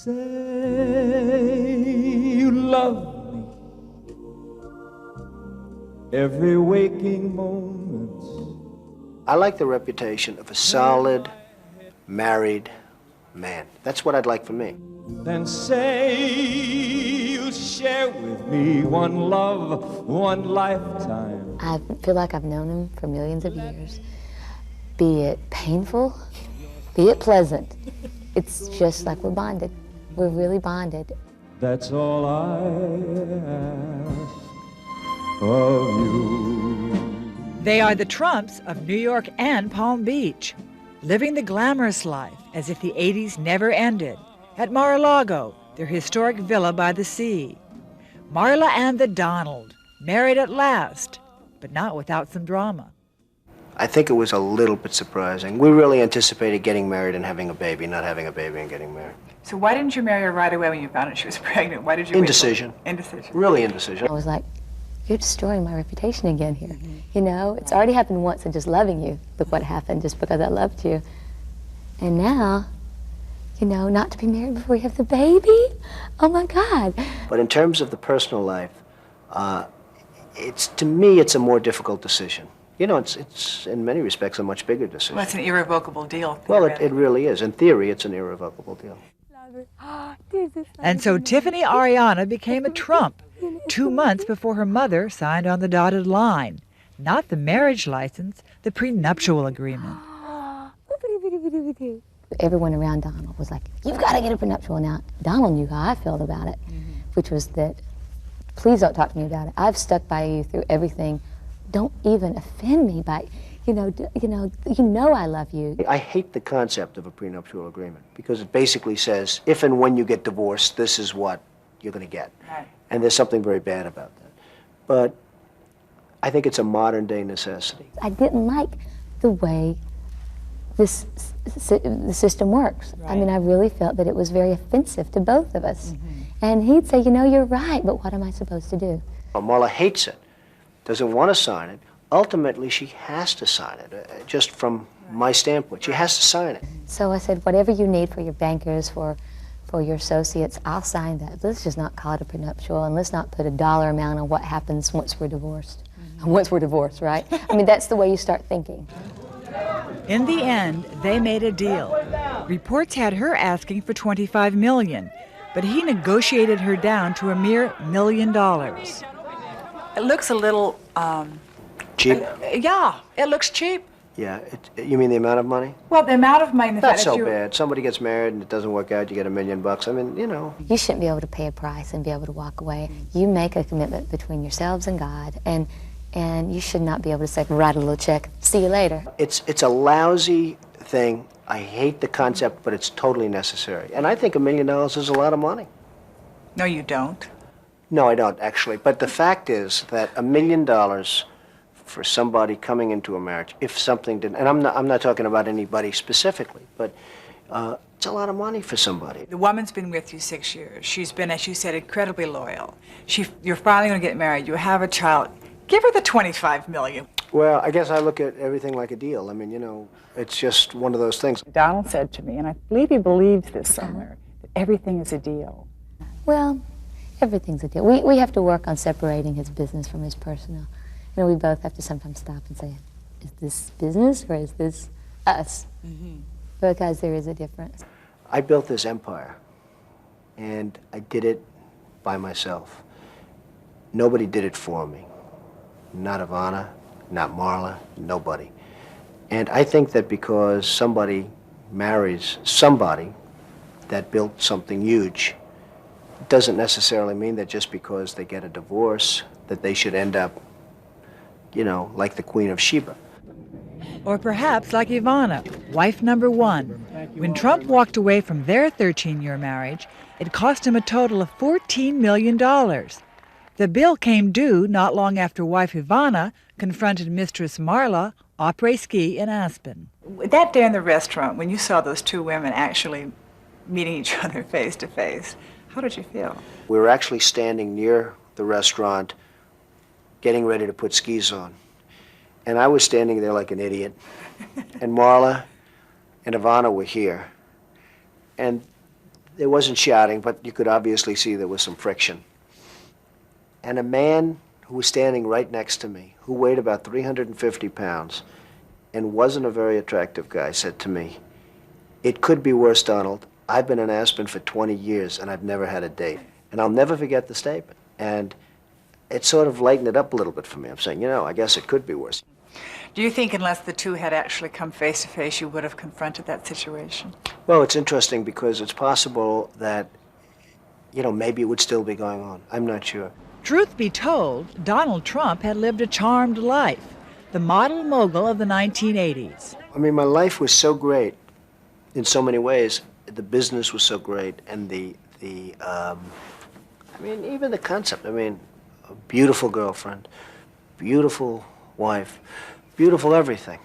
Say you love me every waking moment. I like the reputation of a solid, married man. That's what I'd like for me. Then say you'll share with me one love, one lifetime. I feel like I've known him for millions of years. Be it painful, be it pleasant. It's just like we're bonded. We're really bonded. That's all I ask of you. They are the Trumps of New York and Palm Beach, living the glamorous life as if the 80s never ended at Mar-a-Lago, their historic villa by the sea. Marla and the Donald, married at last, but not without some drama. I think it was a little bit surprising. We really anticipated getting married and having a baby, not having a baby and getting married. So why didn't you marry her right away when you found out she was pregnant? Why did you Indecision. Indecision. Really indecision. I was like, you're destroying my reputation again here. You know, it's already happened once in just loving you. Look what happened just because I loved you. And now, you know, not to be married before you have the baby? Oh my God. But in terms of the personal life, to me, it's a more difficult decision. You know, it's in many respects a much bigger decision. Well, it's an irrevocable deal. Well, it really is. In theory, it's an irrevocable deal. And so Tiffany Ariana became a Trump 2 months before her mother signed on the dotted line. Not the marriage license, the prenuptial agreement. Everyone around Donald was like, you've got to get a prenuptial now. Donald knew how I felt about it, which was that, please don't talk to me about it. I've stuck by you through everything. Don't even offend me by, you know I love you. I hate the concept of a prenuptial agreement because it basically says, if and when you get divorced, this is what you're going to get. Right. And there's something very bad about that. But I think it's a modern day necessity. I didn't like the way the system works. Right. I mean, I really felt that it was very offensive to both of us. And he'd say, you know, you're right, but what am I supposed to do? Marla hates it, doesn't want to sign it. Ultimately, she has to sign it, just from my standpoint. She has to sign it. So I said, whatever you need for your bankers, for your associates, I'll sign that. Let's just not call it a prenuptial, and let's not put a dollar amount on what happens once we're divorced. Once we're divorced, right? I mean, that's the way you start thinking. In the end, they made a deal. Reports had her asking for $25 million, but he negotiated her down to a mere $1 million. It looks a little, Cheap? yeah, it looks cheap. Yeah. You mean the amount of money? Well, the amount of money, the Not fact so that you... bad. Somebody gets married and it doesn't work out, you get $1 million. I mean, you know. You shouldn't be able to pay a price and be able to walk away. You make a commitment between yourselves and God, and you should not be able to say, write a little check, see you later. It's a lousy thing. I hate the concept, but it's totally necessary. And I think $1 million is a lot of money. No, you don't. No, I don't, actually. But the fact is that $1 million for somebody coming into a marriage, if something didn't, and I'm not talking about anybody specifically, but it's a lot of money for somebody. The woman's been with you 6 years. She's been, as you said, incredibly loyal. You're finally going to get married. You have a child. Give her the $25 million. Well, I guess I look at everything like a deal. I mean, you know, it's just one of those things. Donald said to me, and I believe he believes this somewhere, that everything is a deal. Well, everything's a deal. We have to work on separating his business from his personal. You know, we both have to sometimes stop and say, is this business or is this us? Because there is a difference. I built this empire, and I did it by myself. Nobody did it for me. Not Ivana, not Marla, nobody. And I think that because somebody marries somebody that built something huge, doesn't necessarily mean that just because they get a divorce that they should end up, you know, like the Queen of Sheba. Or perhaps like Ivana, wife number one. When Trump walked away from their 13-year marriage, it cost him a total of $14 million. The bill came due not long after wife Ivana confronted mistress Marla après-ski in Aspen. That day in the restaurant, when you saw those two women actually meeting each other face to face, how did you feel? We were actually standing near the restaurant, getting ready to put skis on. And I was standing there like an idiot. And Marla and Ivana were here. And There wasn't shouting, but you could obviously see there was some friction. And a man who was standing right next to me, who weighed about 350 pounds and wasn't a very attractive guy, said to me, "It could be worse, Donald. I've been in Aspen for 20 years and I've never had a date." And I'll never forget the statement. And it sort of lightened it up a little bit for me. I'm saying, I guess it could be worse. Do you think unless the two had actually come face to face, you would have confronted that situation? Well, it's interesting because it's possible that, maybe it would still be going on. I'm not sure. Truth be told, Donald Trump had lived a charmed life, the model mogul of the 1980s. I mean, my life was so great in so many ways. The business was so great, and even the concept. A beautiful girlfriend, beautiful wife, beautiful everything.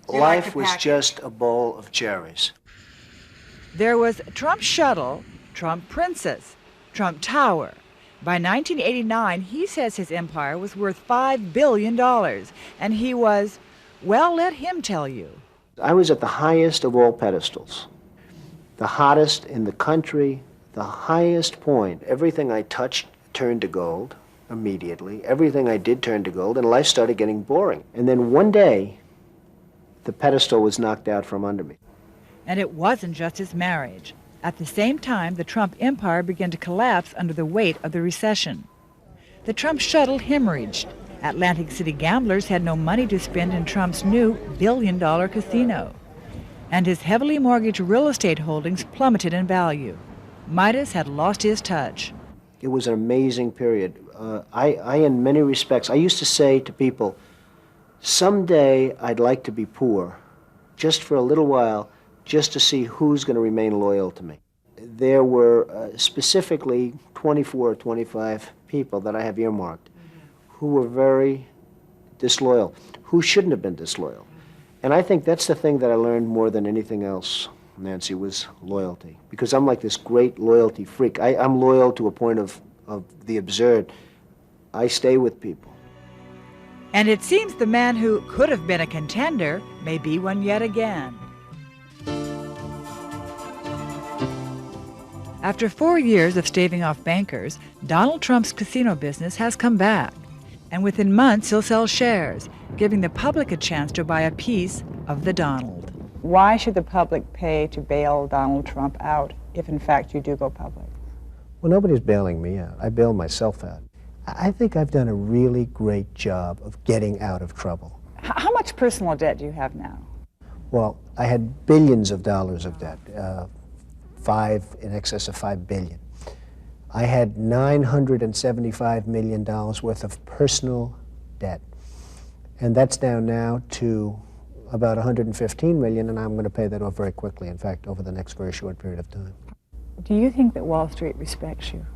Life was just a bowl of cherries. There was Trump Shuttle, Trump Princess, Trump Tower. By 1989, he says his empire was worth $5 billion, and he was, well, let him tell you. I was at the highest of all pedestals, the hottest in the country, the highest point. Everything I touched turned to gold immediately. Everything I did turned to gold, and life started getting boring. And then one day, the pedestal was knocked out from under me. And it wasn't just his marriage. At the same time, the Trump empire began to collapse under the weight of the recession. The Trump Shuttle hemorrhaged. Atlantic City gamblers had no money to spend in Trump's new billion-dollar casino. And his heavily mortgaged real estate holdings plummeted in value. Midas had lost his touch. It was an amazing period. I, in many respects, I used to say to people, someday I'd like to be poor, just for a little while, just to see who's going to remain loyal to me. There were specifically 24 or 25 people that I have earmarked who were very disloyal, who shouldn't have been disloyal. And I think that's the thing that I learned more than anything else, Nancy, was loyalty. Because I'm like this great loyalty freak. I'm loyal to a point of the absurd. I stay with people. And it seems the man who could have been a contender may be one yet again. After 4 years of staving off bankers, Donald Trump's casino business has come back. And within months, he'll sell shares, giving the public a chance to buy a piece of the Donald. Why should the public pay to bail Donald Trump out if, in fact, you do go public? Well, nobody's bailing me out. I bailed myself out. I think I've done a really great job of getting out of trouble. How much personal debt do you have now? Well, I had billions of dollars of debt, in excess of $5 billion. I had $975 million worth of personal debt. And that's down now to about $115 million, and I'm going to pay that off very quickly, in fact, over the next very short period of time. Do you think that Wall Street respects you?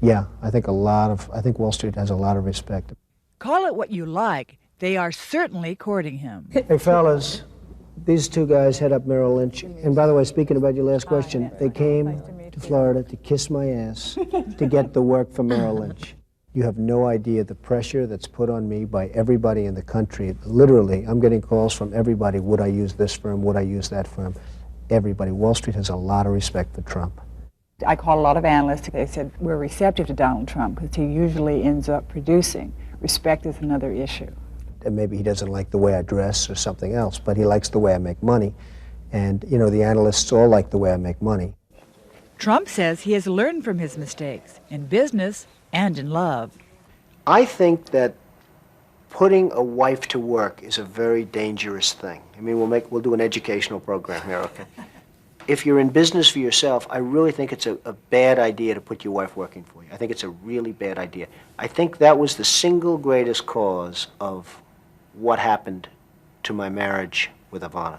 Yeah, I think Wall Street has a lot of respect. Call it what you like, they are certainly courting him. Hey, fellas, these two guys head up Merrill Lynch. And by the way, speaking about your last question, they came to Florida to kiss my ass to get the work for Merrill Lynch. You have no idea the pressure that's put on me by everybody in the country. Literally, I'm getting calls from everybody. Would I use this firm? Would I use that firm? Everybody. Wall Street has a lot of respect for Trump. I called a lot of analysts. They said we're receptive to Donald Trump because he usually ends up producing. Respect is another issue. And maybe he doesn't like the way I dress or something else, but he likes the way I make money. And, the analysts all like the way I make money. Trump says he has learned from his mistakes in business and in love. I think that putting a wife to work is a very dangerous thing. I mean, we'll do an educational program here, okay? If you're in business for yourself, I really think it's a bad idea to put your wife working for you. I think it's a really bad idea. I think that was the single greatest cause of what happened to my marriage with Ivana.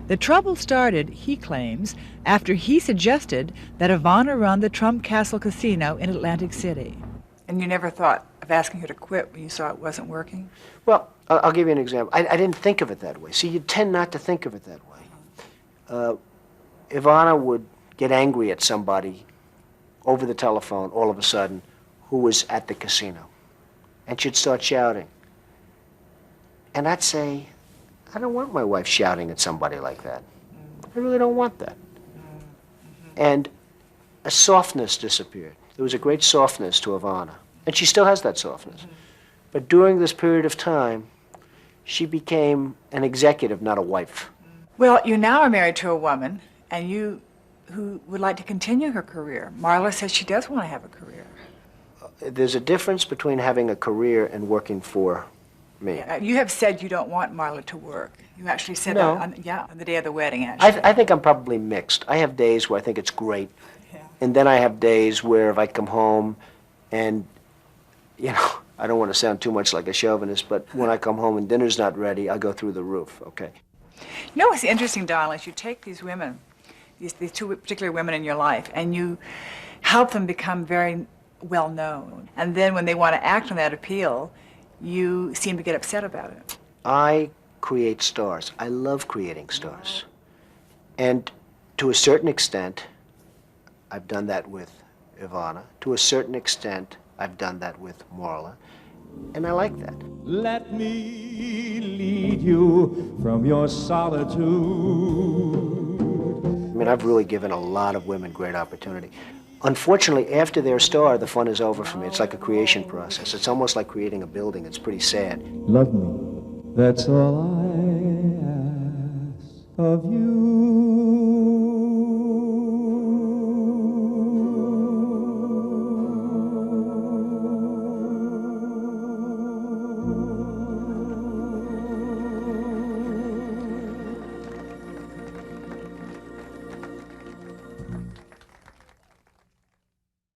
The trouble started, he claims, after he suggested that Ivana run the Trump Castle Casino in Atlantic City. And you never thought of asking her to quit when you saw it wasn't working? Well, I'll give you an example. I didn't think of it that way. See, you tend not to think of it that way. Ivana would get angry at somebody over the telephone all of a sudden who was at the casino. And she'd start shouting. And I'd say, I don't want my wife shouting at somebody like that. I really don't want that. And a softness disappeared. There was a great softness to Ivana, and she still has that softness. But during this period of time, she became an executive, not a wife. Well, you now are married to a woman, and you who would like to continue her career. Marla says she does want to have a career. There's a difference between having a career and working for me. You have said you don't want Marla to work. You actually said No. that on the day of the wedding, actually. I think I'm probably mixed. I have days where I think it's great, and then I have days where if I come home and, you know, I don't want to sound too much like a chauvinist, but when I come home and dinner's not ready, I go through the roof, okay? You know what's interesting, Donald, is you take these women, these two particular women in your life, and you help them become very well known. And then when they want to act on that appeal, you seem to get upset about it. I create stars. I love creating stars. And to a certain extent, I've done that with Ivana. To a certain extent, I've done that with Marla. And I like that. Let me lead you from your solitude. I mean, I've really given a lot of women great opportunity. Unfortunately, after they're a star, the fun is over for me. It's like a creation process. It's almost like creating a building. It's pretty sad. Love me, that's all I ask of you.